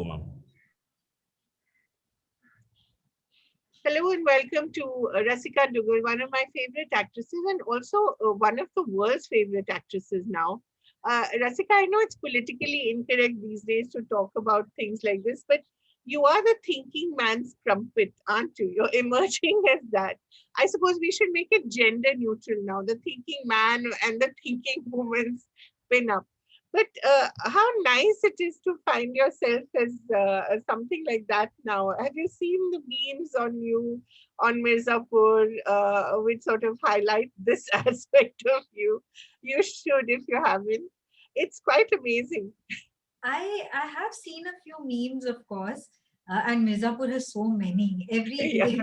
Ma'am. Hello and welcome to Rasika Dugal, one of my favorite actresses and also one of the world's favorite actresses now. Rasika, I know it's politically incorrect these days to talk about things like this, but you are the thinking man's trumpet, aren't you? You're emerging as that. I suppose we should make it gender neutral now, the thinking man and the thinking woman's pin up. But how nice it is to find yourself as something like that now. Have you seen the memes on you on Mirzapur, which sort of highlight this aspect of you? You should if you haven't. It's quite amazing. I have seen a few memes, of course, and Mirzapur has so many. Every Yeah. day,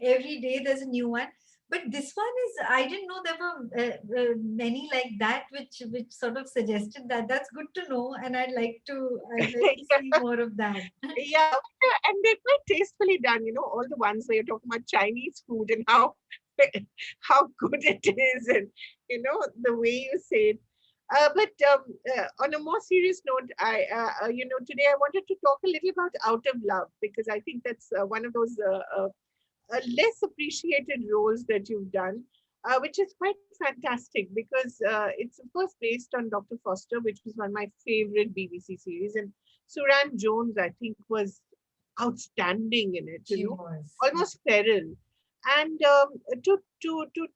every day there's a new one. But this one is I didn't know there were many like that, which sort of suggested that. That's good to know, and I'd like to see more of that. Yeah, and they're quite tastefully done. All the ones where you're talking about Chinese food and how how good it is, and the way you say it. But on a more serious note, today I wanted to talk a little about Out of Love because I think that's one of those less appreciated roles that you've done, which is quite fantastic because it's of course based on Dr. Foster, which was one of my favorite BBC series, and Suran Jones, I think, was outstanding in it. She was. Almost feral. And to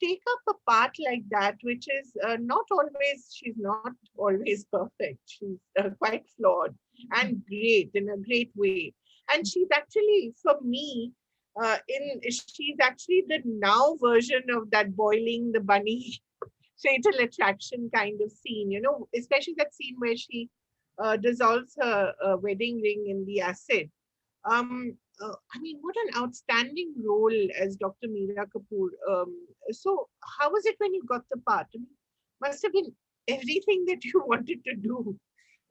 take up a part like that, which is not always, she's not always perfect. She's quite flawed and great in a great way. And she's actually, for me, she's actually the now version of that boiling the bunny fatal attraction kind of scene, especially that scene where she dissolves her wedding ring in the acid. I mean, what an outstanding role as Dr. Meera Kapoor. So, how was it when you got the part? I mean, must have been everything that you wanted to do.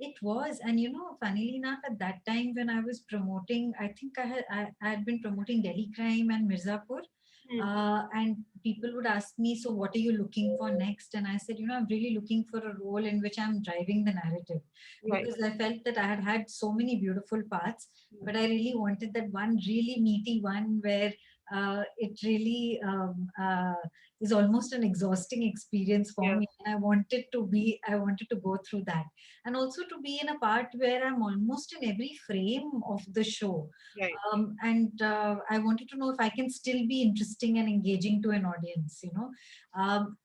It was, and funnily enough, at that time when I was promoting, I think I had been promoting Delhi Crime and Mirzapur, Hmm. and people would ask me, "So, what are you looking for next?" And I said, "I'm really looking for a role in which I'm driving the narrative, Right. because I felt that I had had so many beautiful parts, but I really wanted that one really meaty one where it really is almost an exhausting experience for Yeah. me, and I wanted to go through that." And also to be in a part where I'm almost in every frame of the show. Right. And I wanted to know if I can still be interesting and engaging to an audience.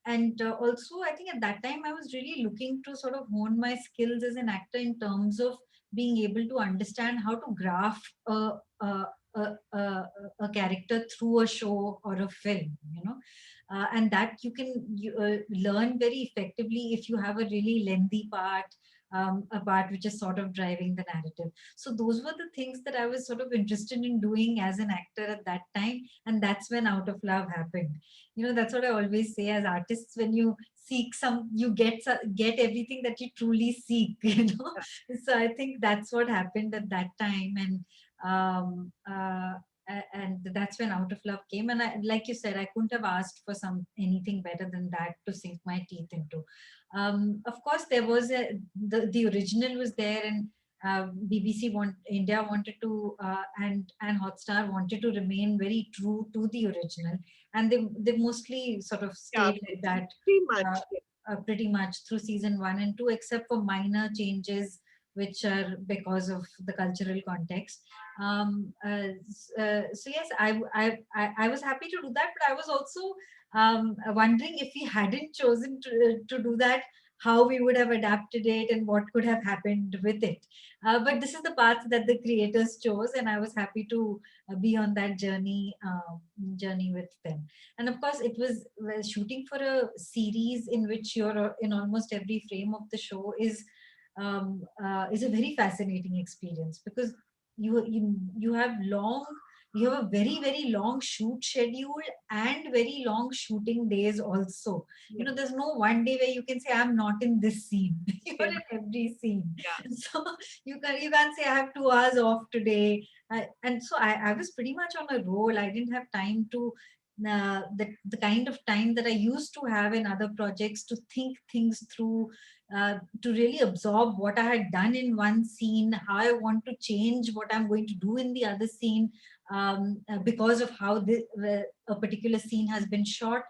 And also, I think at that time I was really looking to sort of hone my skills as an actor in terms of being able to understand how to graph a, a character through a show or a film. And that you learn very effectively if you have a really lengthy part, a part which is sort of driving the narrative. So those were the things that I was sort of interested in doing as an actor at that time, and that's when Out of Love happened. That's what I always say, as artists, when you seek some, you get everything that you truly seek. So I think that's what happened at that time, and that's when Out of Love came. And like you said, I couldn't have asked for anything better than that to sink my teeth into. Of course, there was the original was there, and India wanted to, and Hotstar wanted to remain very true to the original, and they mostly sort of Yeah. stayed like that, Pretty uh, much. pretty much through season 1 and 2, except for minor changes which are because of the cultural context. So yes, I was happy to do that, but I was also wondering, if we hadn't chosen to do that, how we would have adapted it and what could have happened with it. But this is the path that the creators chose, and I was happy to be on that journey with them. And of course, it was, well, shooting for a series in which you're in almost every frame of the show is a very fascinating experience, because you have a very very long shoot schedule and very long shooting days also. Yeah. There's no one day where you can say, I'm not in this scene. You're Yeah. in every scene. Yeah. So you can't say, I have 2 hours off today. And so I was pretty much on a roll. I didn't have time to the kind of time that I used to have in other projects to think things through, to really absorb what I had done in one scene, how I want to change what I'm going to do in the other scene, because of how a particular scene has been shot.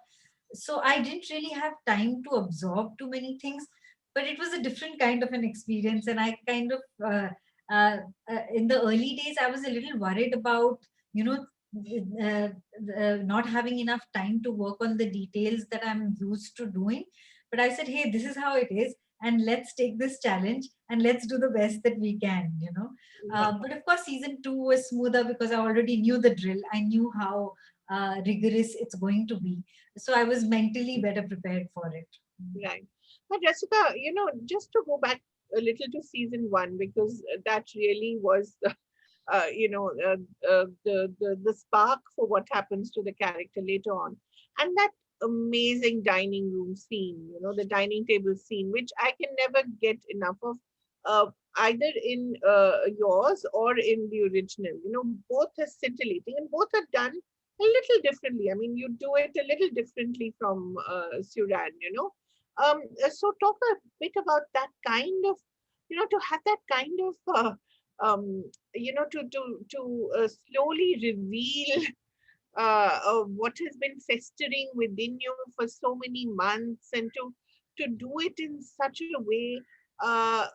So I didn't really have time to absorb too many things, but it was a different kind of an experience. And I kind of, in the early days, I was a little worried about, you know, uh, not having enough time to work on the details that I'm used to doing. But I said, hey, this is how it is, and let's take this challenge and let's do the best that we can, you know. Yeah. But of course, season two was smoother because I already knew the drill. I knew how rigorous it's going to be. So I was mentally better prepared for it. Right. But Jessica, just to go back a little to season one, because that really was, the spark for what happens to the character later on. And that amazing dining room scene, the dining table scene, which I can never get enough of, either in yours or in the original. Both are scintillating and both are done a little differently. I mean, you do it a little differently from Suran. So talk a bit about that kind of, to have that kind of, to slowly reveal what has been festering within you for so many months, and to do it in such a way. Uh,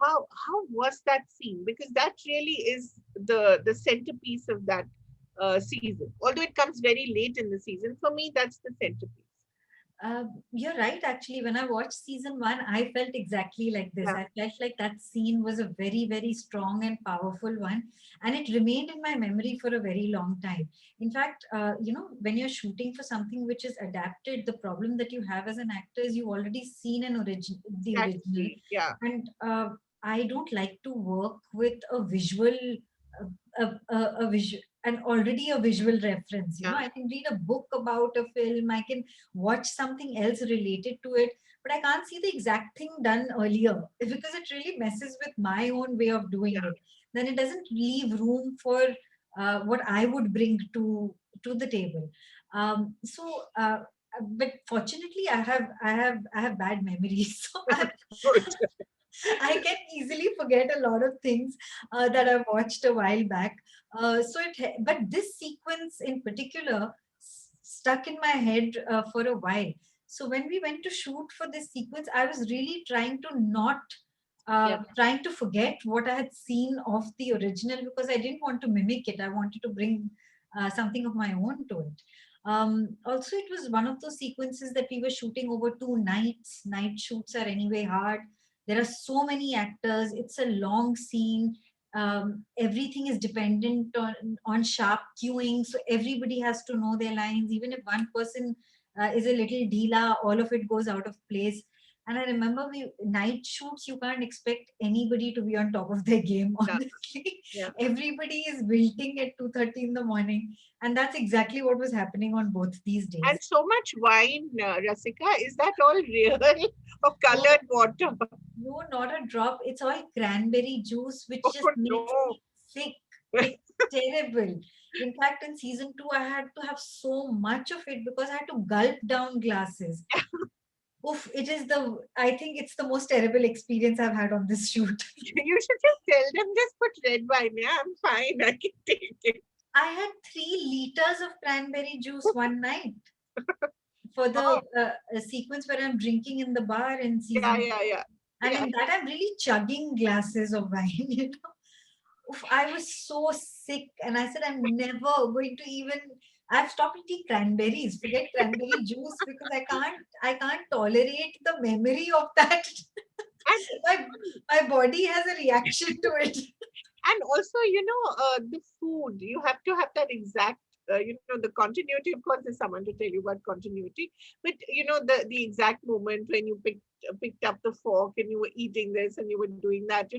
how was that scene? Because that really is the centerpiece of that season. Although it comes very late in the season, for me that's the centerpiece. You're right. Actually, when I watched season one, I felt exactly like this. Yeah, I felt like that scene was a very, very strong and powerful one, and it remained in my memory for a very long time. In fact, when you're shooting for something which is adapted, the problem that you have as an actor is you've already seen the original, exactly. Yeah, and I don't like to work with a visual, a visual, and already a visual reference. yeah, I can read a book about a film. I can watch something else related to it, but I can't see the exact thing done earlier because it really messes with my own way of doing yeah. it. Then it doesn't leave room for what I would bring to the table. But fortunately, I have bad memories, so Good. I can easily forget a lot of things that I watched a while back. But this sequence in particular stuck in my head for a while. So when we went to shoot for this sequence, I was really trying to not Yeah, trying to forget what I had seen of the original because I didn't want to mimic it. I wanted to bring something of my own to it. Also, it was one of those sequences that we were shooting over 2 nights. Night shoots are anyway hard. There are so many actors. It's a long scene. Everything is dependent on sharp cueing, so everybody has to know their lines. Even if one person is a little deela, all of it goes out of place. And I remember we night shoots, you can't expect anybody to be on top of their game, yeah, honestly. yeah. Everybody is wilting at 2:30 in the morning. And that's exactly what was happening on both these And days. so much wine, Rasika. Is that all real or Oh, colored water? no, not a drop. It's all cranberry juice, which Oh just makes no. me sick. It's terrible. In fact, in season two, I had to have so much of it because I had to gulp down glasses. Oof, I think it's the most terrible experience I've had on this shoot. You should just tell them, just put red wine. Yeah, I'm fine. I can take it. I had 3 liters of cranberry juice one night for Oh, the sequence where I'm drinking in the bar in yeah, season yeah, two. yeah. And Yeah. in that, I'm really chugging glasses of wine, Oof, I was so sick, and I said, I'm never going to even. I've stopped eating cranberries. Forget cranberry juice because I can't tolerate the memory of that. And my my body has a reaction to it. and also, the food, you have to have that exact, the continuity. Of course, there's someone to tell you about continuity, but the exact moment when you picked up the fork and you were eating this and you were doing that,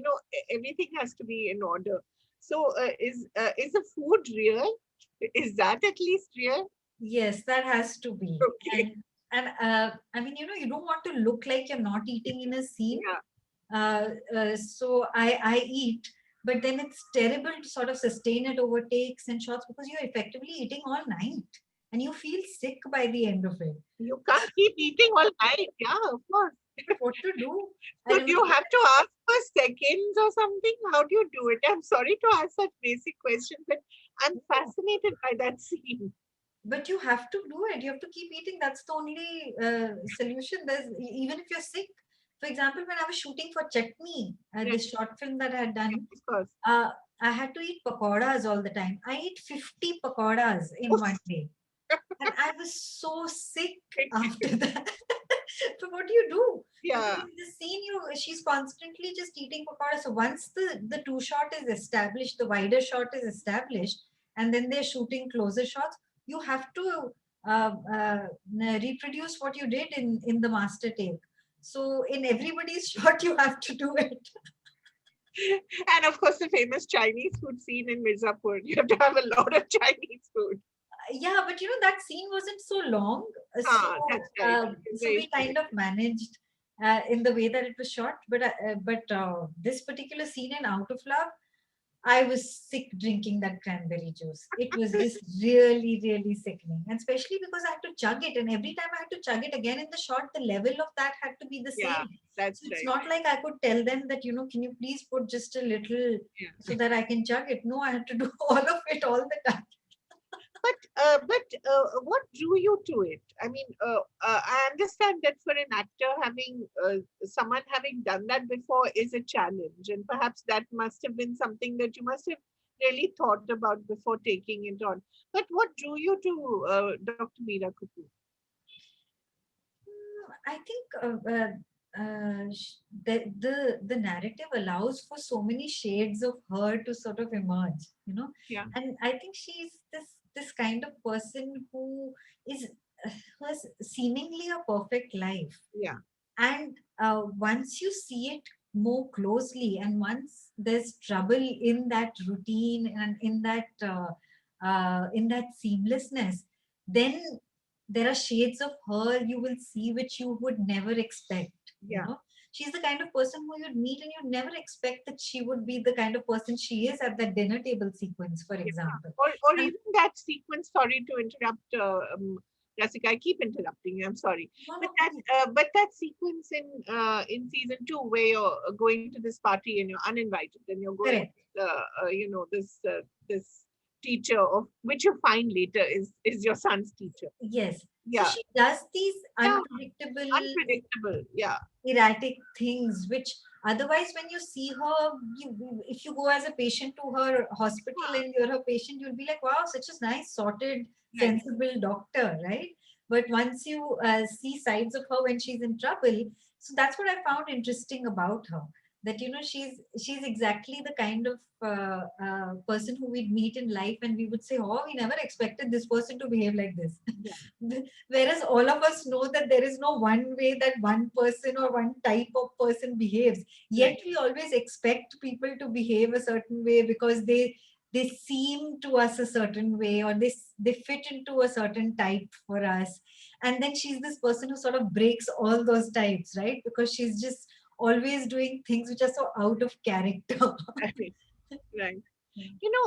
everything has to be in order. So is the food real? Is that at least real? Yes, that has to be. Okay. And I mean, you don't want to look like you're not eating in a scene. Yeah. So I eat, but then it's terrible to sort of sustain it over takes and shots because you're effectively eating all night and you feel sick by the end of it. You can't keep eating all night. Yeah, of course. But what to do? I So do you remember. have to ask for seconds or something? How do you do it? I'm sorry to ask such basic questions, but I'm No, fascinated by that scene. but you have to do it. You have to keep eating. That's the only solution. Even if you're sick. For example, when I was shooting for Chutney, Right. this short film that I had done, Of course. uh, I had to eat pakoras all the time. I ate 50 pakoras in one day. And I was so sick after that. So what do you do? Because Yeah, in the scene, she's constantly just eating pakora. So once the two shot is established, the wider shot is established, and then they're shooting closer shots, you have to reproduce what you did in the master take. So in everybody's shot, you have to do it. and of course the famous Chinese food scene in Mirzapur. You have to have a lot of Chinese food. Yeah, but that scene wasn't so long, so Ah, that's right. uh, It's so very we kind of managed in the way that it was shot. But this particular scene in Out of Love, I was sick drinking that cranberry juice. It was just really, really sickening, and especially because I had to chug it, and every time I had to chug it again in the shot, the level of that had to be the yeah, same. that's So it's right. not like I could tell them that can you please put just a little Yeah. so that I can chug it. No, I had to do all of it all the time. But what drew you to it? I mean, I understand that for an actor, having someone having done that before is a challenge, and perhaps that must have been something that you must have really thought about before taking it on. But what drew you to Dr. Meera Kapoor? I think the narrative allows for so many shades of her to sort of emerge, Yeah, and I think she's this kind of person is who has seemingly a perfect life, yeah, and once you see it more closely, and once there's trouble in that routine and in that seamlessness, then there are shades of her you will see which you would never expect. yeah. She's the kind of person who you'd meet and you'd never expect that she would be the kind of person she is at that dinner table sequence, for Yeah, example. or And even that sequence. Sorry to interrupt, Jessica. I keep interrupting you. I'm sorry, no, but no, that sequence in season 2 where you're going to this party and you're uninvited and you're going correct. with this teacher of which you find later is your son's teacher. Yes. So Yeah, she does these yeah, unpredictable, unpredictable. Yeah, erratic things, which otherwise, when you see her, if you go as a patient to her hospital and you're her patient, you'll be like, wow, such a nice, sorted, right. sensible doctor, right? But once you see sides of her when she's in trouble, so that's what I found interesting about her. That she's exactly the kind of person who we'd meet in life, and we would say, "Oh, we never expected this person to behave like this." Yeah, Whereas all of us know that there is no one way that one person or one type of person behaves. right. Yet we always expect people to behave a certain way because they seem to us a certain way, or they fit into a certain type for us. And then she's this person who sort of breaks all those types, right? Because she's just always doing things which are so out of character. Right. Right. You know,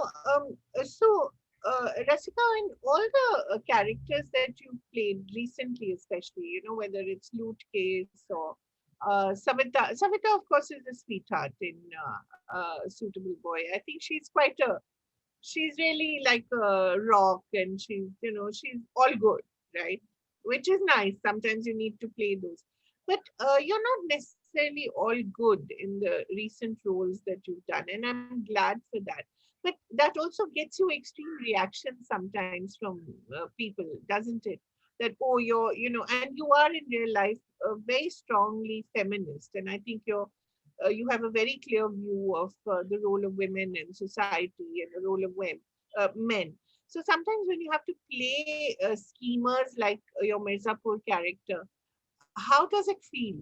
Rasika, in all the characters that you played recently, especially, whether it's Loot Case or Savita. Savita, of course, is a sweetheart in Suitable Boy. I think she's really like a rock, and she's all good, right? Which is nice. Sometimes you need to play those. But you're not necessarily all good in the recent roles that you've done, and I'm glad for that. But that also gets you extreme reactions sometimes from people, doesn't it? That, oh, and you are in real life very strongly feminist, and I think you have a very clear view of the role of women in society and the role of men. So sometimes when you have to play schemers like your Mirzapur character, how does it feel?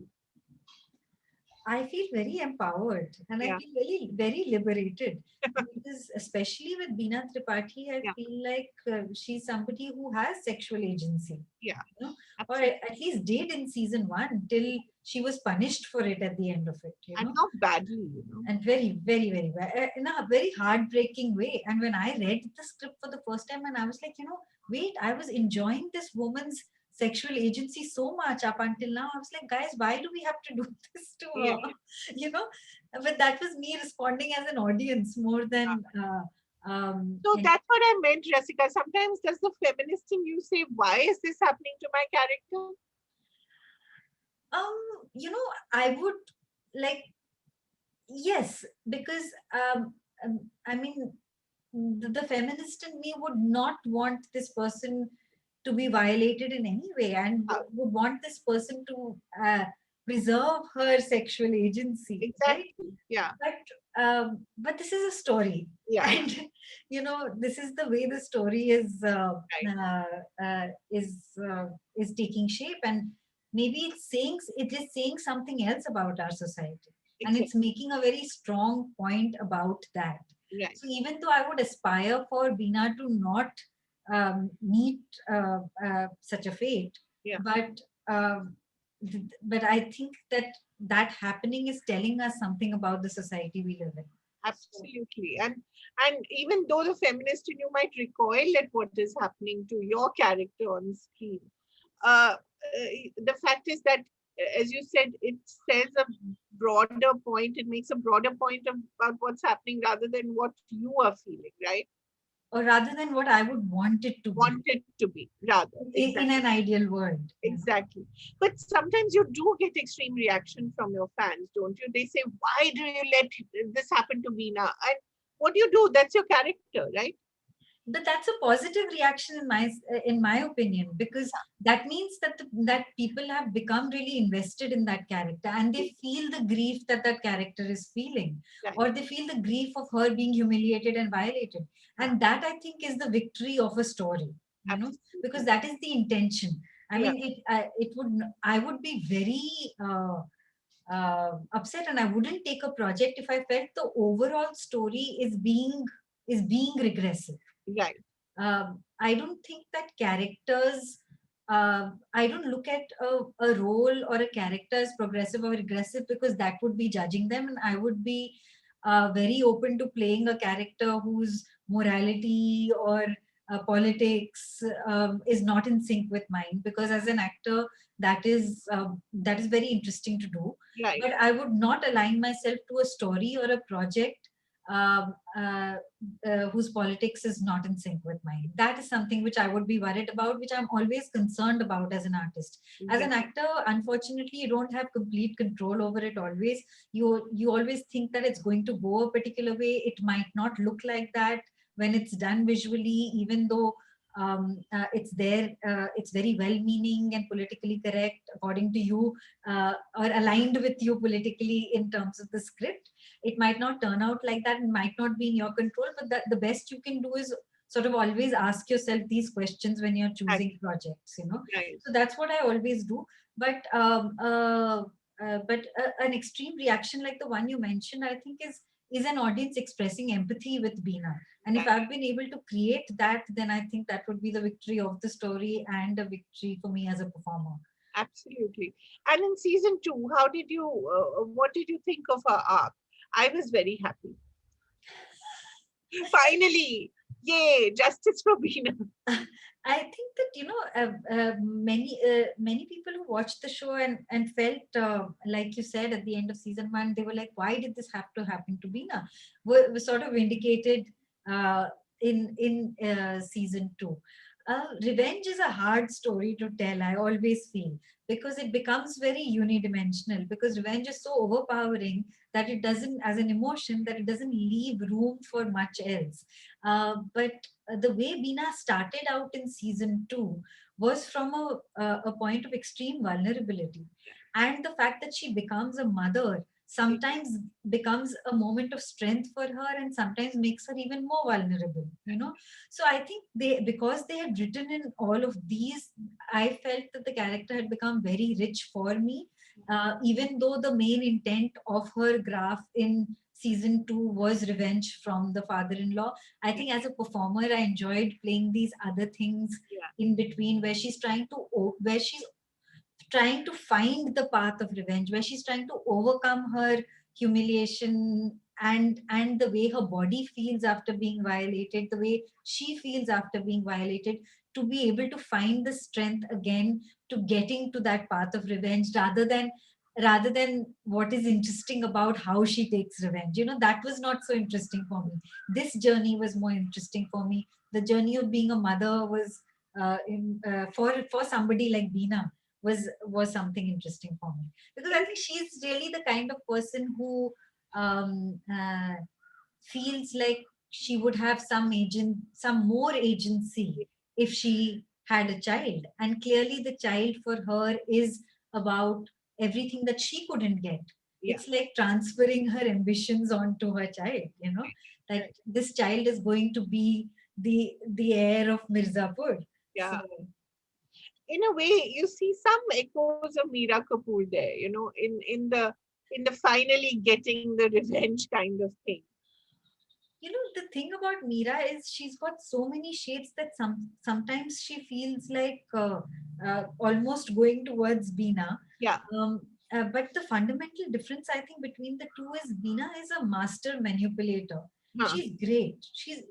I feel very empowered and I Yeah, feel very, very liberated because, especially with Beena Tripathi, I yeah, feel like she's somebody who has sexual agency, yeah, or absolutely. at least did in season one till she was punished for it at the end of it. And how badly. And very, very, very in a very heartbreaking way. And when I read the script for the first time, and I was like, wait, I was enjoying this woman's sexual agency so much up until now. I was like, guys, why do we have to do this to her? Yeah. You know, but that was me responding as an audience more than So that's what I meant, Rasika. Sometimes does the feminist in you say, why is this happening to my character? you know, I would like, yes, because I mean, the feminist in me would not want this person to be violated in any way, and Uh, would want this person to preserve her sexual agency, right? exactly. Yeah. But this is a story, Yeah. and you know, this is the way the story Right. is taking shape, and maybe it is saying something else about our society, and Exactly. it's making a very strong point about that. Right. So even though I would aspire for Bina to not meet such a fate, Yeah. but but I think that that happening is telling us something about the society we live in. So, Absolutely. And even though the feminist in you might recoil at what is happening to your character on screen, the fact is that, as you said, it says a broader point. It makes a broader point about what's happening rather than what you are feeling, right? or rather than what I would want it to be Want it to be, rather. in Exactly. an ideal world. Exactly. But sometimes you do get extreme reaction from your fans, don't you? They say, why do you let this happen to Veena? And what do you do? That's your character, right? But that's a positive reaction in my opinion, because that means that that people have become really invested in that character, and they feel the grief that that character is feeling, Right. or they feel the grief of her being humiliated and violated, Yeah. and that I think is the victory of a story, you know, because Absolutely. that is the intention. I Yeah. mean, it would, I would be very upset, and I wouldn't take a project if I felt the overall story is being regressive. Right. I don't think that characters, I don't look at a role or a character as progressive or regressive, because that would be judging them. And I would be very open to playing a character whose morality or politics is not in sync with mine, because as an actor, that is very interesting to do. Right. But I would not align myself to a story or a project um, uh, whose politics is not in sync with mine. That is something which I would be worried about, which I'm always concerned about as an artist. As Yeah. an actor, unfortunately, you don't have complete control over it always. You always think that it's going to go a particular way. It might not look like that when it's done visually, even though it's there, it's very well meaning and politically correct according to you, or aligned with you politically in terms of the script. It might not turn out like that and might not be in your control, but the best you can do is sort of always ask yourself these questions when you're choosing projects, you know. Right. So that's what I always do. But an extreme reaction like the one you mentioned, I think is an audience expressing empathy with Bina. And if Right. I've been able to create that, then I think that would be the victory of the story and a victory for me as a performer. Absolutely. And in season 2, how did you, what did you think of her arc? I was very happy. Finally, yay, justice for Veena. I think that, you know, many people who watched the show and felt like you said at the end of season 1, they were like, why did this have to happen to Bina? Were sort of vindicated uh, in season 2. Revenge is a hard story to tell, I always feel, because it becomes very unidimensional, because revenge is so overpowering that it doesn't, as an emotion, that it doesn't leave room for much else. But the way Bina started out in season 2 was from a point of extreme vulnerability. And the fact that she becomes a mother sometimes becomes a moment of strength for her, and sometimes makes her even more vulnerable, you know. So I think because they had written in all of these, I felt that the character had become very rich for me, even though the main intent of her graph in season 2 was revenge from the father-in-law. I think as a performer, I enjoyed playing these other things Yeah. in between, where she's trying to find the path of revenge, where she's trying to overcome her humiliation, and the way her body feels after being violated, the way she feels after being violated, to be able to find the strength again to getting to that path of revenge, rather than what is interesting about how she takes revenge. That was not so interesting for me. This journey was more interesting for me. The journey of being a mother was, for somebody like Beena, was something interesting for me, because I think she's really the kind of person who um, uh, feels like she would have some more agency if she had a child. And clearly, the child for her is about everything that she couldn't get. Yeah. It's like transferring her ambitions onto her child, that this child is going to be the heir of Mirzapur. Yeah. So, In a way, you see some echoes of Meera Kapoor there, in the finally getting the revenge kind of thing. the thing about Meera is she's got so many shades that sometimes she feels like almost going towards Beena. Yeah. But the fundamental difference, I think, between the two is Beena is a master manipulator. Huh. She's great.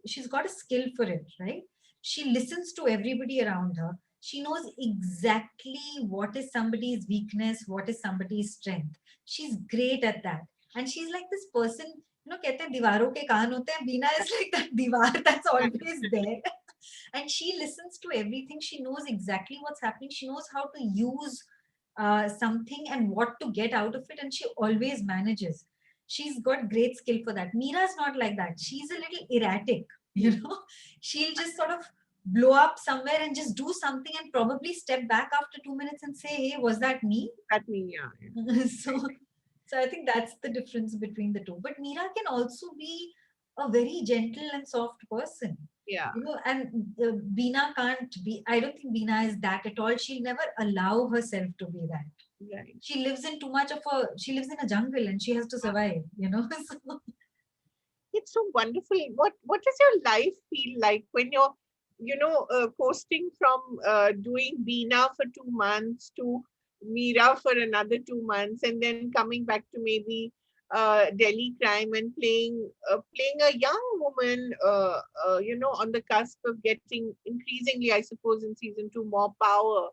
She's got a skill for it, right? She listens to everybody around her. She knows exactly what is somebody's weakness, what is somebody's strength. She's great at that. And she's like this person, कहते हैं दीवारों के कान होते हैं. Beena is like that दीवार that's always there. And she listens to everything. She knows exactly what's happening. She knows how to use something and what to get out of it, and she always manages. She's got great skill for that. Meera's not like that. She's a little erratic, she'll just sort of blow up somewhere and just do something and probably step back after 2 minutes and say, hey, was that me? That me, yeah. So I think that's the difference between the two. But Meera can also be a very gentle and soft person. Yeah. And Beena can't be. I don't think Beena is that at all. She'll never allow herself to be that. Right. She lives in too much of a. She lives in a jungle and she has to survive. So, It's so wonderful. What does your life feel like when you're, coasting from doing Beena for 2 months to Meera for another 2 months, and then coming back to maybe Delhi Crime and playing a young woman, on the cusp of getting increasingly, I suppose, in season 2, more power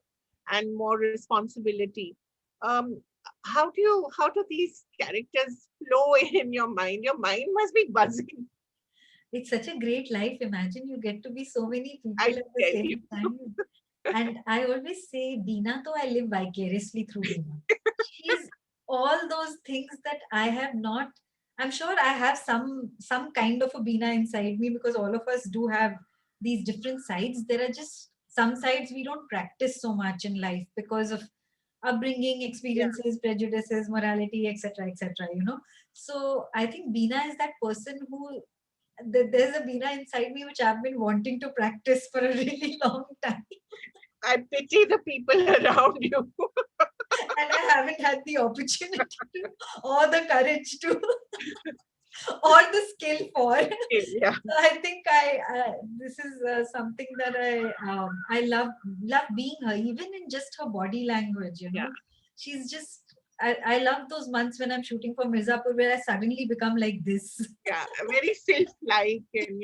and more responsibility. Um, how do these characters flow in your mind? Your mind must be buzzing. it's such a great life. Imagine you get to be so many I people at the tell same you. time. And I always say, Beena, though I live vicariously through Beena. She's all those things that I have not. I'm sure I have some kind of a Beena inside me, because all of us do have these different sides. There are just some sides we don't practice so much in life because of upbringing, Yeah. experiences, prejudices, morality, etc., etc. So I think Beena is that person who there's a Beena inside me which I've been wanting to practice for a really long time. I pity the people around you. And I haven't had the opportunity to, or the courage to, or the skill for. Yeah. So I think this is something that I love being her, even in just her body language. Yeah. She's just. I love those months when I'm shooting for Mirzapur where I suddenly become like this. Yeah. Very sylph-like, and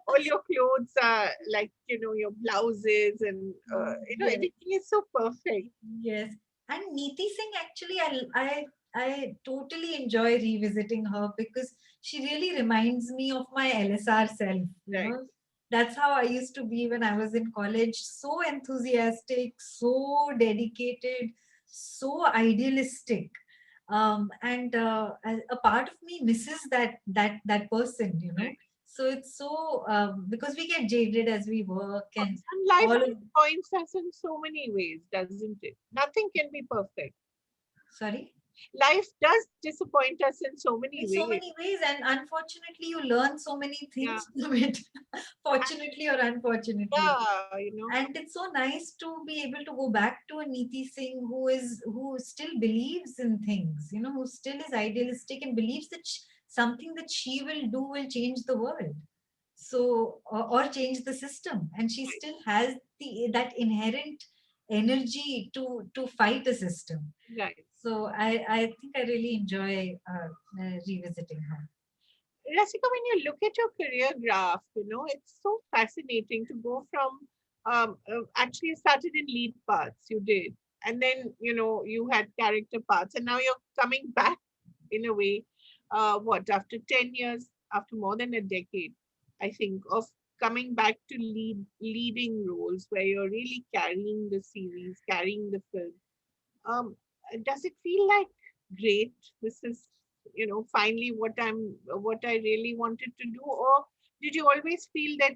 all your clothes are like your blouses, and Yes. everything is so perfect. Yes. And Neeti Singh, actually, I totally enjoy revisiting her because she really reminds me of my LSR self. Right. That's how I used to be when I was in college. So enthusiastic, so dedicated, so idealistic. And a part of me misses that person. Right. So it's so because we get jaded as we work and And life all of. disappoints us in so many ways, doesn't it? Nothing can be perfect. Sorry. Life does disappoint us in so many In so ways. many ways, and unfortunately you learn so many Yeah. things from it, fortunately or unfortunately. Yeah. And it's so nice to be able to go back to a Neeti Singh who still believes in things, who still is idealistic and believes that something that she will do will change the world, so or change the system, and she still has that inherent energy to fight a system. Right. So I think I really enjoy revisiting her. Rasika, when you look at your career graph, it's so fascinating to go from actually started in lead parts. You did, and then you had character parts, and now you're coming back in a way. What, after 10 years, after more than a decade, I think, of coming back to leading roles where you're really carrying the series, carrying the film. Um, does it feel like great? This is, finally what I really wanted to do, or did you always feel that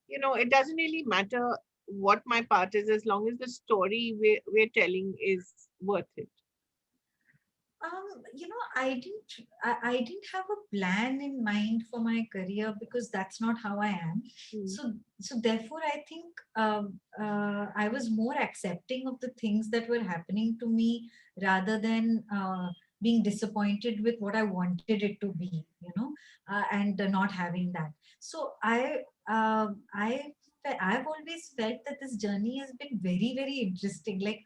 it doesn't really matter what my part is as long as the story we're telling is worth it? I didn't have a plan in mind for my career because that's not how I am. Mm. So therefore, I think I was more accepting of the things that were happening to me rather than being disappointed with what I wanted it to be, and not having that. So I've always felt that this journey has been very, very interesting. Like,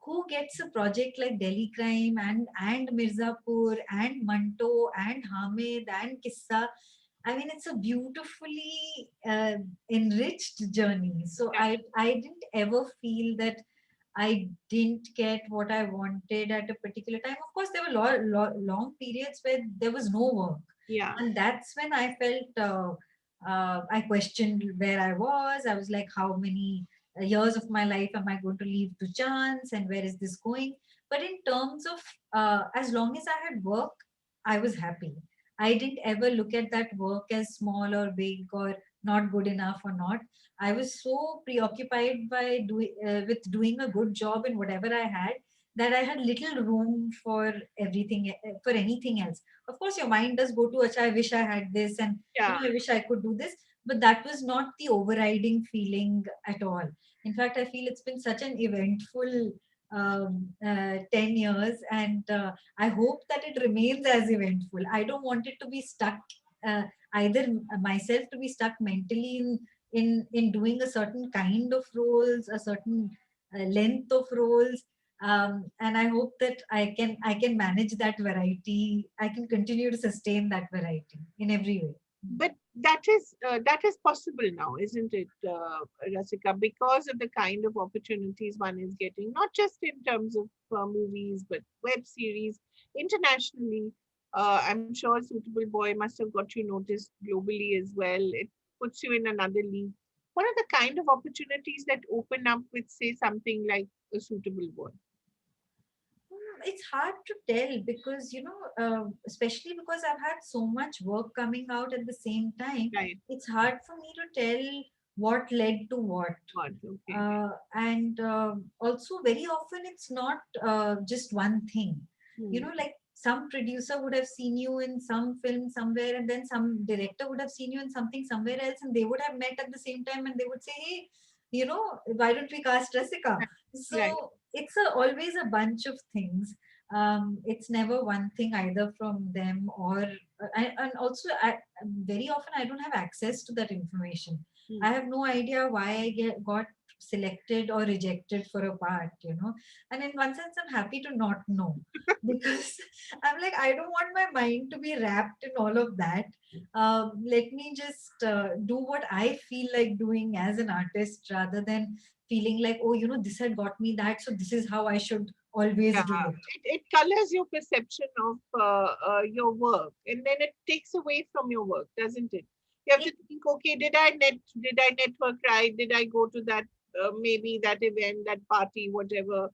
who gets a project like Delhi Crime and Mirzapur and Manto and Hamid and Kissa? I mean, it's a beautifully enriched journey. So Yeah. I didn't ever feel that I didn't get what I wanted at a particular time. Of course, there were long periods where there was no work, Yeah. and that's when I felt I questioned where I was. I was like, how many years of my life am I going to leave to chance, and where is this going? But in terms of as long as I had work, I was happy. I didn't ever look at that work as small or big or not good enough or not. I was so preoccupied by with doing a good job in whatever I had that I had little room for everything, for anything else. Of course, your mind does go to, "Acha, I wish I had this," and Yeah. I wish I could do this. But that was not the overriding feeling at all. In fact, I feel it's been such an eventful 10 years, and I hope that it remains as eventful. I don't want it to be stuck, uh, either myself to be stuck mentally in doing a certain kind of roles, a certain length of roles. And I hope that I can manage that variety. I can continue to sustain that variety in every way. But that is possible now, isn't it, Rasika? Because of the kind of opportunities one is getting, not just in terms of movies, but web series internationally. I'm sure Suitable Boy must have got you noticed globally as well. It puts you in another league. What are the kind of opportunities that open up with, say, something like a Suitable Boy? It's hard to tell because especially because I've had so much work coming out at the same time. Right. It's hard for me to tell what led to what. What? Okay. And Also, very often it's not just one thing. Hmm. Like, some producer would have seen you in some film somewhere, and then some director would have seen you in something somewhere else, and they would have met at the same time, and they would say, "Hey, why don't we cast Rasika?" Right. So it's always a bunch of things. It's never one thing either from them, or and also very often I don't have access to that information. I Hmm. have no idea why got selected or rejected for a part, and in one sense I'm happy to not know because I'm like, I don't want my mind to be wrapped in all of that. Let me just do what I feel like doing as an artist rather than feeling like, oh, this had got me that, so this is how I should always Yeah, do it. it colors your perception of your work, and then it takes away from your work, doesn't it? You have to It think, okay, did I network right? Did I go to that, maybe that event, that party, whatever?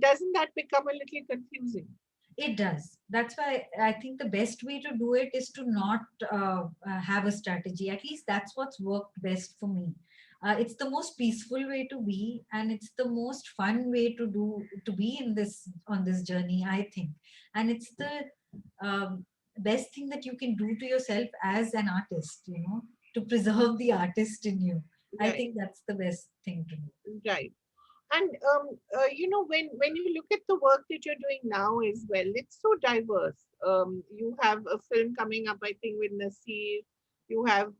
Doesn't that become a little confusing? it does. That's why I think the best way to do it is to not have a strategy. At least that's what's worked best for me. It's the most peaceful way to be, and it's the most fun way to be in this on this journey, I think. And it's the best thing that you can do to yourself as an artist, to preserve the artist in you. I Right, think that's the best thing to do. right. And when you look at the work that you're doing now as well, it's so diverse. You have a film coming up, I think, with Nasir. You have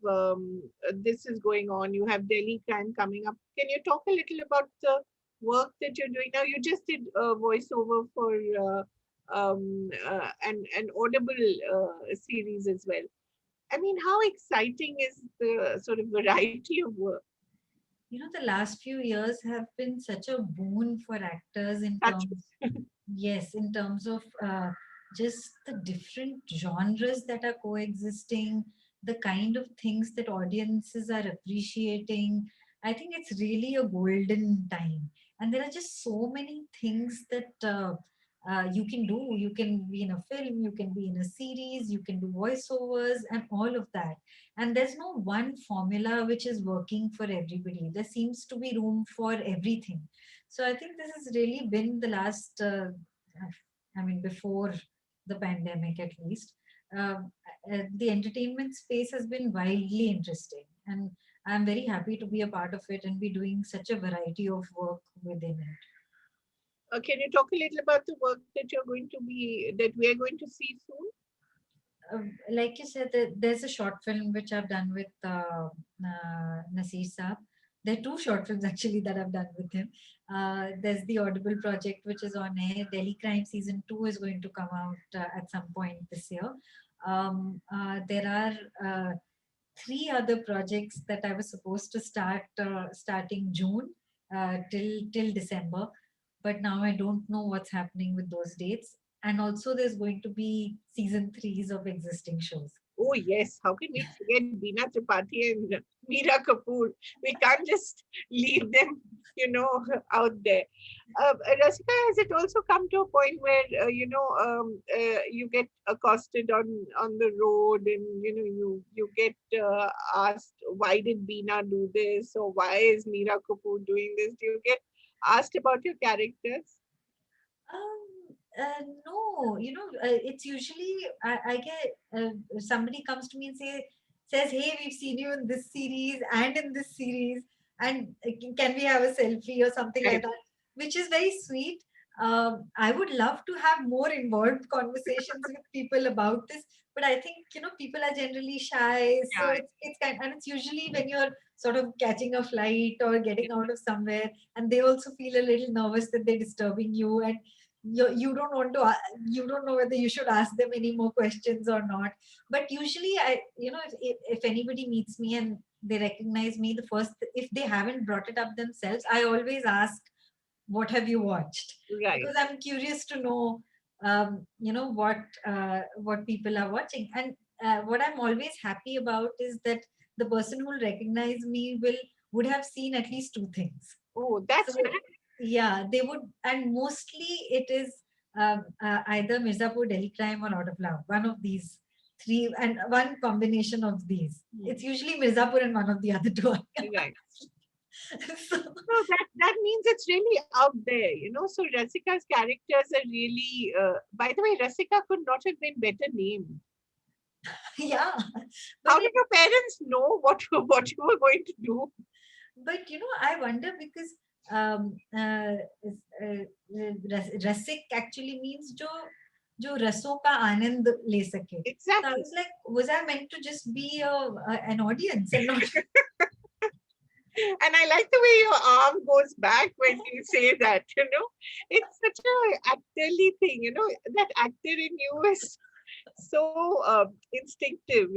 this is going on. You have Delhi Crime coming up. Can you talk a little about the work that you're doing now? You just did a voiceover for an Audible series as well. I mean, how exciting is the sort of variety of work? The last few years have been such a boon for actors in Such terms, yes, in terms of just the different genres that are coexisting, the kind of things that audiences are appreciating. I think it's really a golden time. And there are just so many things that you can do. You can be in a film, you can be in a series, you can do voiceovers, and all of that. And there's no one formula which is working for everybody. There seems to be room for everything. So I think this has really been the last, I mean, before the pandemic at least, the entertainment space has been wildly interesting. And I'm very happy to be a part of it and be doing such a variety of work within it. can you talk a little about the work that that we are going to see soon? Like you said, there's a short film which I've done with Nasir Saab. There are two short films actually that I've done with him. There's the Audible project, which is on air. Delhi Crime season 2 is going to come out at some point this year. There are three other projects that I was supposed to start starting June till December, but now I don't know what's happening with those dates. And also, there's going to be season threes of existing shows. Oh, yes. How can we forget Beena Tripathi and Meera Kapoor? We can't just leave them, out there. Rasika, has it also come to a point where, you get accosted on the road and, you get asked, why did Beena do this? Or why is Meera Kapoor doing this? Do you get asked about your characters? No, it's usually I get somebody comes to me and says, "Hey, we've seen you in this series and in this series, and can we have a selfie or something like Right. that?" Which is very sweet. I would love to have more involved conversations with people about this, but I think people are generally shy, so Yeah. it's kind, and it's usually when you're sort of catching a flight or getting out of somewhere, and they also feel a little nervous that they're disturbing you, and you don't want to you don't know whether you should ask them any more questions or not. But usually if anybody meets me and they recognize me, the first, if they haven't brought it up themselves, I always ask, what have you watched? Right. Because I'm curious to know what people are watching. And what I'm always happy about is that the person who will recognize me would have seen at least two things. Oh, So that's nice. yeah, they would, and mostly it is either Mirzapur, Delhi Crime, or Out of Love. One of these three, and one combination of these. It's usually Mirzapur and one of the other two. Right. So, No, that means it's really out there, So Rasika's characters are really. By the way, Rasika could not have been better named. yeah, but How did your parents know what you were going to do? I wonder because Rasik actually means जो रसों का आनंद ले सके. So I Exactly. was like, was I meant to just be an audience and not? And I like the way your arm goes back when you say that. It's such a actorly thing. That actor in you is so instinctive.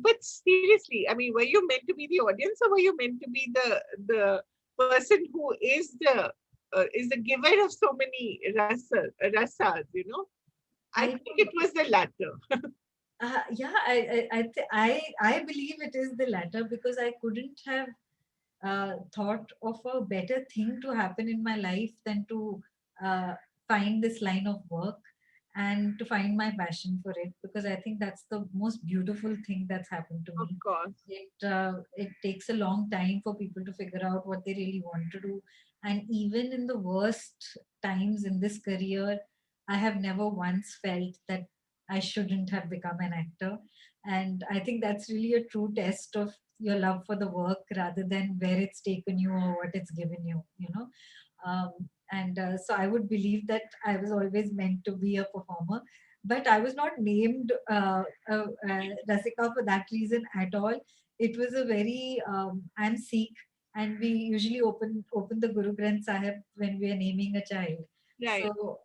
But seriously, I mean, were you meant to be the audience, or were you meant to be the person who is the giver of so many rasas? I I think don't it know. was the latter. Yeah, I believe it is the latter because I couldn't have thought of a better thing to happen in my life than to uh, find this line of work and to find my passion for it, because I think that's the most beautiful thing that's happened to Of me. course. It takes a long time for people to figure out what they really want to do, and even in the worst times in this career, I have never once felt that I shouldn't have become an actor. And I think that's really a true test of your love for the work rather than where it's taken you or what it's given you. And so I would believe that I was always meant to be a performer, but I was not named Rasika for that reason at all. It was a very I'm Sikh, and we usually open the Guru Granth Sahib when we are naming a child. Right. So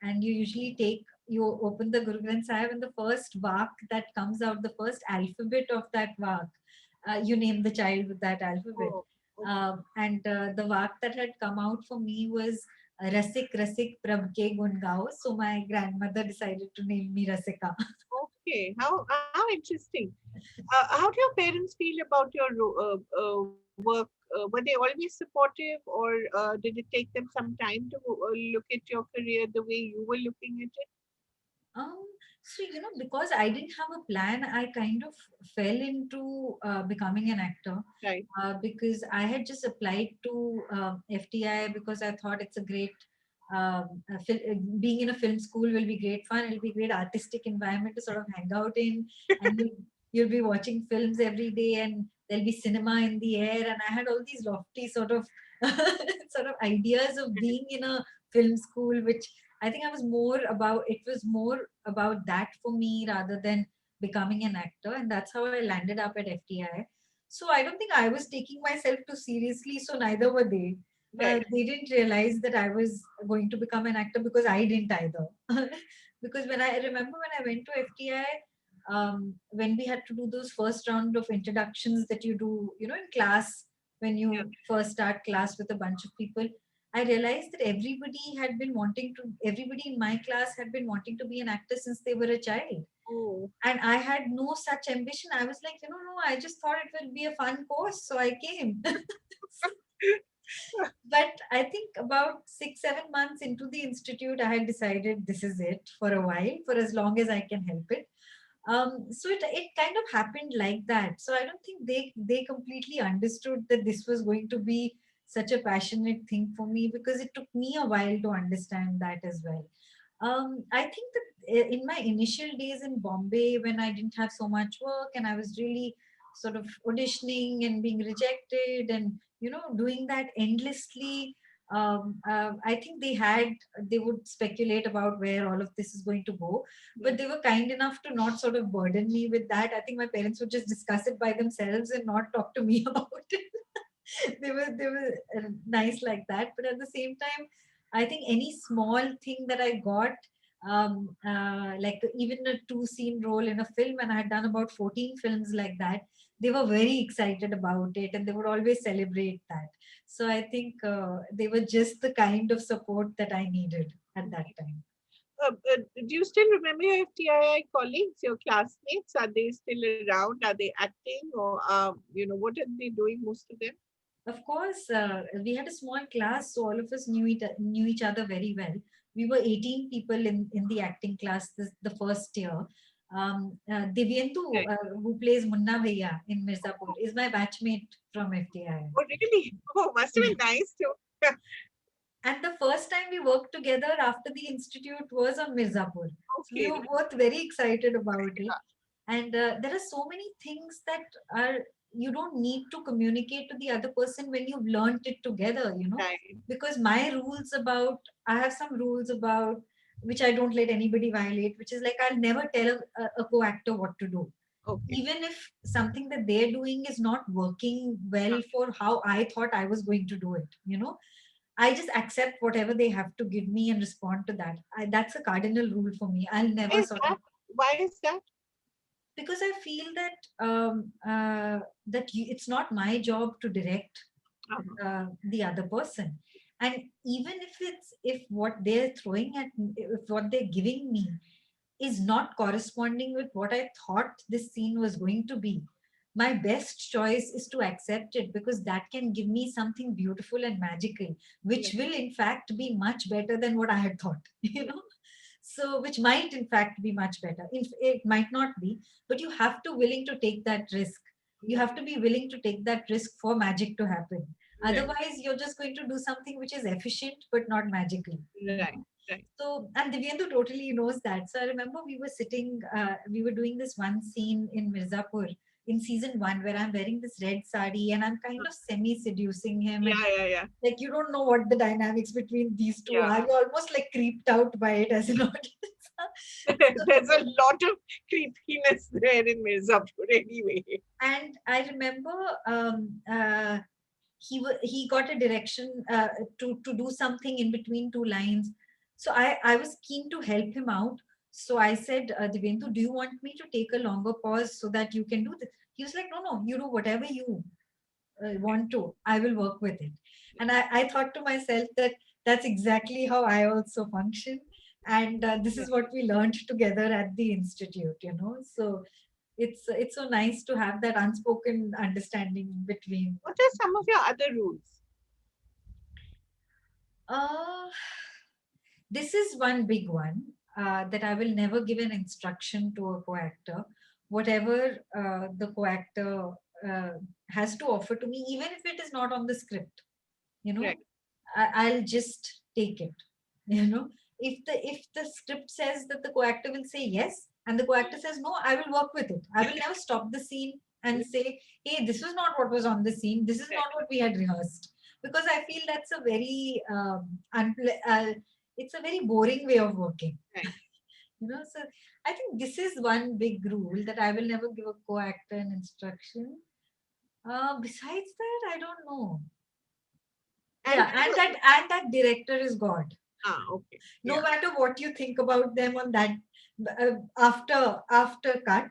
and you open the Guru Granth Sahib, and the first vak that comes out, the first alphabet of that vak You name the child with that alphabet. Oh, okay. And the work that had come out for me was Rasik Rasik Prabh Ke Gun Gao. So my grandmother decided to name me Rasika. Okay. How interesting. How do your parents feel about your work? Were they always supportive, or did it take them some time to look at your career the way you were looking at it? Um, so, because I didn't have a plan, I kind of fell into becoming an actor Right. because I had just applied to FTI because I thought it's a great, being in a film school will be great fun. It'll be great artistic environment to sort of hang out in, and you'll be watching films every day, and there'll be cinema in the air. And I had all these lofty sort of sort of ideas of being in a film school, which I think it was more about that for me rather than becoming an actor. And that's how I landed up at FTI. So I don't think I was taking myself too seriously. So neither were they. Right. They didn't realize that I was going to become an actor because I didn't either. Because when I remember when I went to FTI, when we had to do those first round of introductions that you do, in class, when Yeah. you first start class with a bunch of people, I realized that everybody in my class had been wanting to be an actor since they were a child. Oh. And I had no such ambition. I was like, no, I just thought it would be a fun course. So I came. But I think about 6, 7 months into the institute, I had decided this is it for a while, for as long as I can help it. So it kind of happened like that. So I don't think they completely understood that this was going to be such a passionate thing for me, because it took me a while to understand that as well. I think that in my initial days in Bombay, when I didn't have so much work and I was really sort of auditioning and being rejected and doing that endlessly, I think they would speculate about where all of this is going to go, Yeah. but they were kind enough to not sort of burden me with that. I think my parents would just discuss it by themselves and not talk to me about it. They were nice like that, but at the same time, I think any small thing that I got, like even a two-scene role in a film, and I had done about 14 films like that, they were very excited about it, and they would always celebrate that. So I think they were just the kind of support that I needed at that time. Do you still remember your FTII colleagues, your classmates? Are they still around? Are they acting, or what are they doing? Most of them. Of course, we had a small class, so all of us knew each other very well. We were 18 people in the acting class the first year. Divyendu, Right. who plays Munna Bhaiya in Mirzapur, is my batchmate from FTI. Oh, really? Oh, must have been nice too. And the first time we worked together after the institute was on Mirzapur. So we Okay. were both very excited about it. And there are so many things that are, you don't need to communicate to the other person when you've learned it together, Right. because I have some rules about which I don't let anybody violate, which is like I'll never tell a co-actor what to do. Okay. Even if something that they're doing is not working well for how I thought I was going to do it, I just accept whatever they have to give me and respond to that. That's a cardinal rule for me. I'll Why never is sort of, that? Why is that? because I feel that it's not my job to direct Uh-huh. the other person, and even if what they're throwing at me, if what they're giving me is not corresponding with what I thought this scene was going to be, my best choice is to accept it, because that can give me something beautiful and magical, Yeah. which will in fact be much better than what I had thought, so which might in fact be much better. It might not be, but you have to willing to take that risk. You Yeah. have to be willing to take that risk for magic to happen. Right. Otherwise you're just going to do something which is efficient but not magical. Right. Right. So, and Divyendu totally knows that. So I remember we were doing this one scene in Mirzapur in season one where I'm wearing this red sari and I'm kind of semi seducing him, and Yeah. Yeah. Yeah. like you don't know what the dynamics between these two Yeah. are. You're almost like creeped out by it as an audience. There's a lot of creepiness there in Mirzapur anyway. And I remember he got a direction to do something in between two lines. So I was keen to help him out. So I said, Divendu, do you want me to take a longer pause so that you can do this? He was like, no, no, you do whatever you want to, I will work with it. And I thought to myself that that's exactly how I also function. And this Yeah. is what we learned together at the institute, So it's so nice to have that unspoken understanding between. What are some of your other rules? Uh, this is one big one, that I will never give an instruction to a co-actor. Whatever the co-actor uh, has to offer to me, even if it is not on the script, you know, Right. I'll just take it. You know, if the script says that the co-actor will say yes, and the co-actor says no, I will work with it. I will never stop the scene and say, hey, this is not what was on the scene. This is Right. not what we had rehearsed. Because I feel that's a very it's a very boring way of working. Right. So I think this is one big rule, that I will never give a co-actor an instruction. Besides that, I don't know. And Yeah, and that director is God. okay. No Yeah. matter what you think about them on that, after cut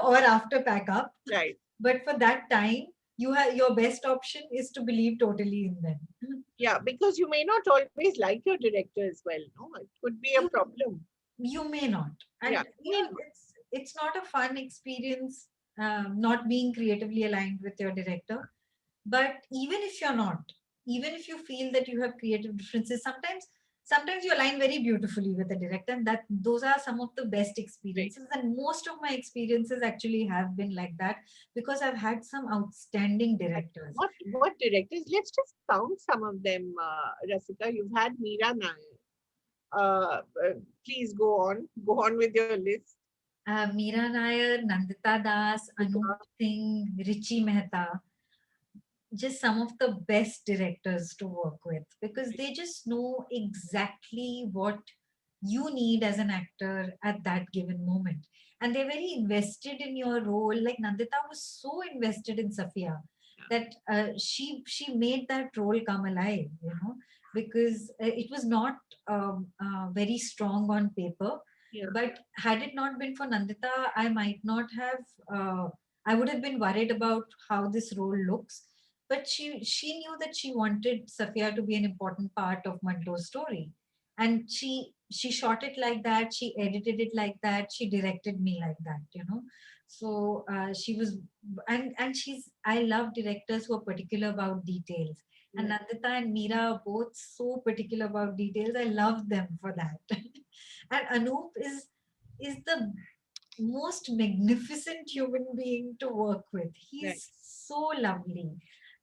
or after pack up, Right. but for that time, your best option is to believe totally in them. Yeah, because you may not always like your director as well. No, it could be a you problem. you may not, Yeah, and may not. it's not a fun experience, not being creatively aligned with your director. But even if you're not, even if you feel that you have creative differences, sometimes you align very beautifully with the director, and that those are some of the best Right. experiences. And most of my experiences actually have been like that, because I've had some outstanding And directors. what directors? Let's just count some of them, Rasika. You've had Meera Nair. Please go on. Go on with your list. Meera Nair, Nandita Das, Anup Singh, Richie Mehta, just some of the best directors to work with, because they just know exactly what you need as an actor at that given moment, and they're very invested in your role. Like Nandita was so invested in Safia that she made that role come alive, because it was not very strong on paper. Yeah. But had it not been for Nandita, I might not have I would have been worried about how this role looks. But she knew that she wanted Safia to be an important part of Manto's story, and she shot it like that, she edited it like that, she directed me like that. So she was, and she's I love directors who are particular about details, and Yeah. Nandita and Meera are both so particular about details. I love them for that. And Anup is the most magnificent human being to work with. Right. He's so lovely.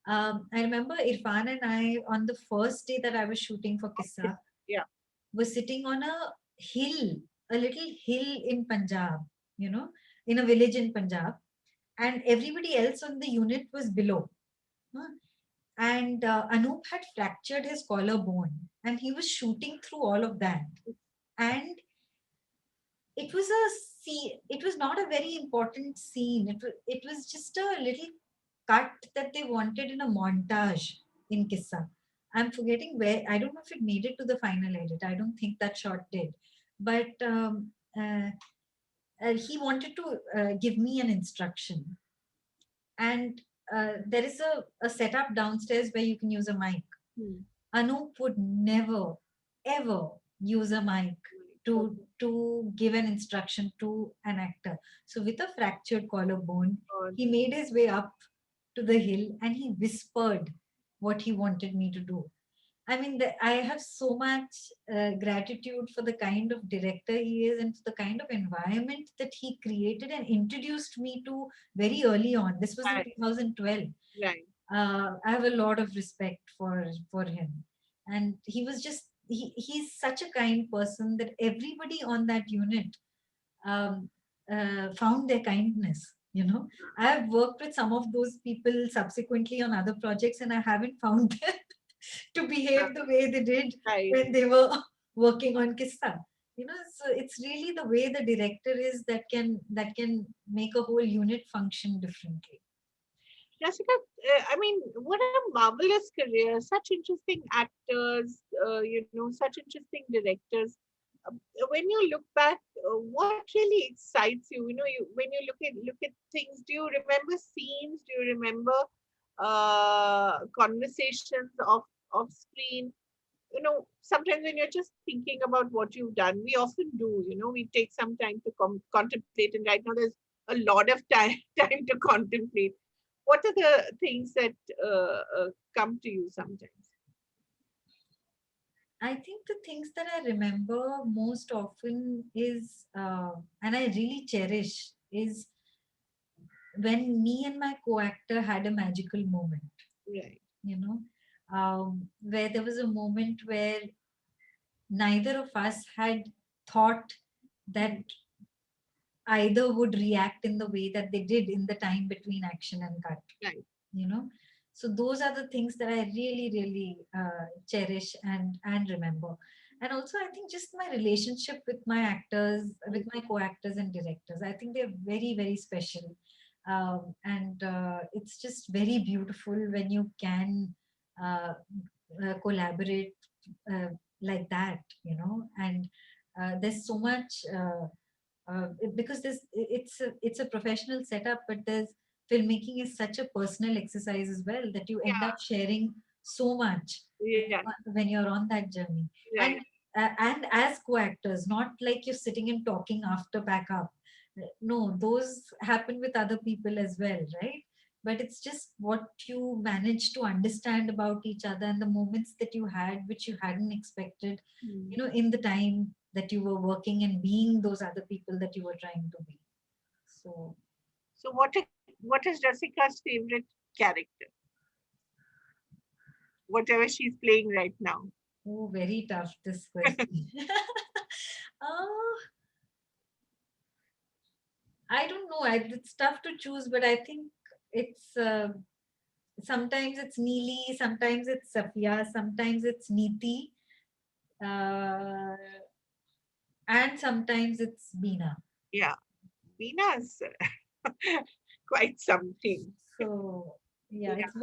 I remember Irfan and I, on the first day that I was shooting for Kissa, Yeah. was sitting on a hill, a little hill in Punjab, in a village in Punjab, and everybody else on the unit was below. Huh? And Anup had fractured his collarbone, and he was shooting through all of that. And it was not a very important scene. It was just a little cut that they wanted in a montage in Kissa. I'm forgetting where. I don't know if it made it to the final edit. I don't think that shot did. But he wanted to give me an instruction. And there is a setup downstairs where you can use a mic. Hmm. Anup would never, ever use a mic to give an instruction to an actor. So with a fractured collarbone, God. he made his way up to the hill and he whispered what he wanted me to do. I mean, I have so much gratitude for the kind of director he is and for the kind of environment that he created and introduced me to very early on. This was in Right. 2012. Right. I have a lot of respect for him, and he's such a kind person that everybody on that unit um, found their kindness. I have worked with some of those people subsequently on other projects, and I haven't found them to behave the way they did Right. when they were working on Kissa. So it's really the way the director is that can make a whole unit function differently. Jessica, I mean, what a marvelous career. Such interesting actors, such interesting directors. when you look back, what really excites you? When you look at things, do you remember scenes? Do you remember conversations off screen? Sometimes when you're just thinking about what you've done, we often do. We take some time to contemplate, and right now there's a lot of time time to contemplate. What are the things that come to you sometimes? I think the things that I remember most often is, and I really cherish, is when me and my co-actor had a magical moment, Right. you know, where there was a moment where neither of us had thought that either would react in the way that they did in the time between action and cut, Right. you know. So those are the things that I really really cherish and remember. And also I think just my relationship with my actors, with my co-actors and directors, I think they're very very special. And it's just very beautiful when you can uh, collaborate uh, like that, and there's so much because it's a professional setup, but there's filmmaking is such a personal exercise as well, that you end up sharing so much Yeah. when you're on that journey. Right. And as co-actors, not like you're sitting and talking after back up. No, those happen with other people as well, right? But it's just what you manage to understand about each other, and the moments that you had which you hadn't expected, Hmm. in the time that you were working and being those other people that you were trying to be. So, So what is Rasika's favorite character? Whatever she's playing right now. oh, very tough this question. uh, I don't know. It's tough to choose, but I think it's sometimes it's Neeli, sometimes it's Safia, sometimes it's Neeti, uh, and sometimes it's Beena. Yeah, Veena's quite something. So yeah, Yeah. it's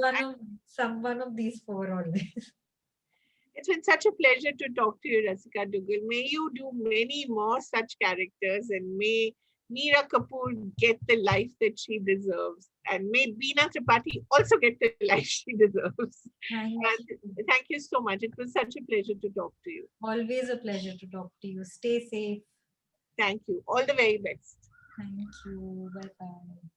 one of these four always. It's been such a pleasure to talk to you, Rasika Dugal. May you do many more such characters, and may Meera Kapoor get the life that she deserves. And may Beena Tripathi also get the life she deserves. Thank you. And thank you so much. It was such a pleasure to talk to you. Always a pleasure to talk to you. Stay safe. Thank you. All the very best. Thank you. Bye bye.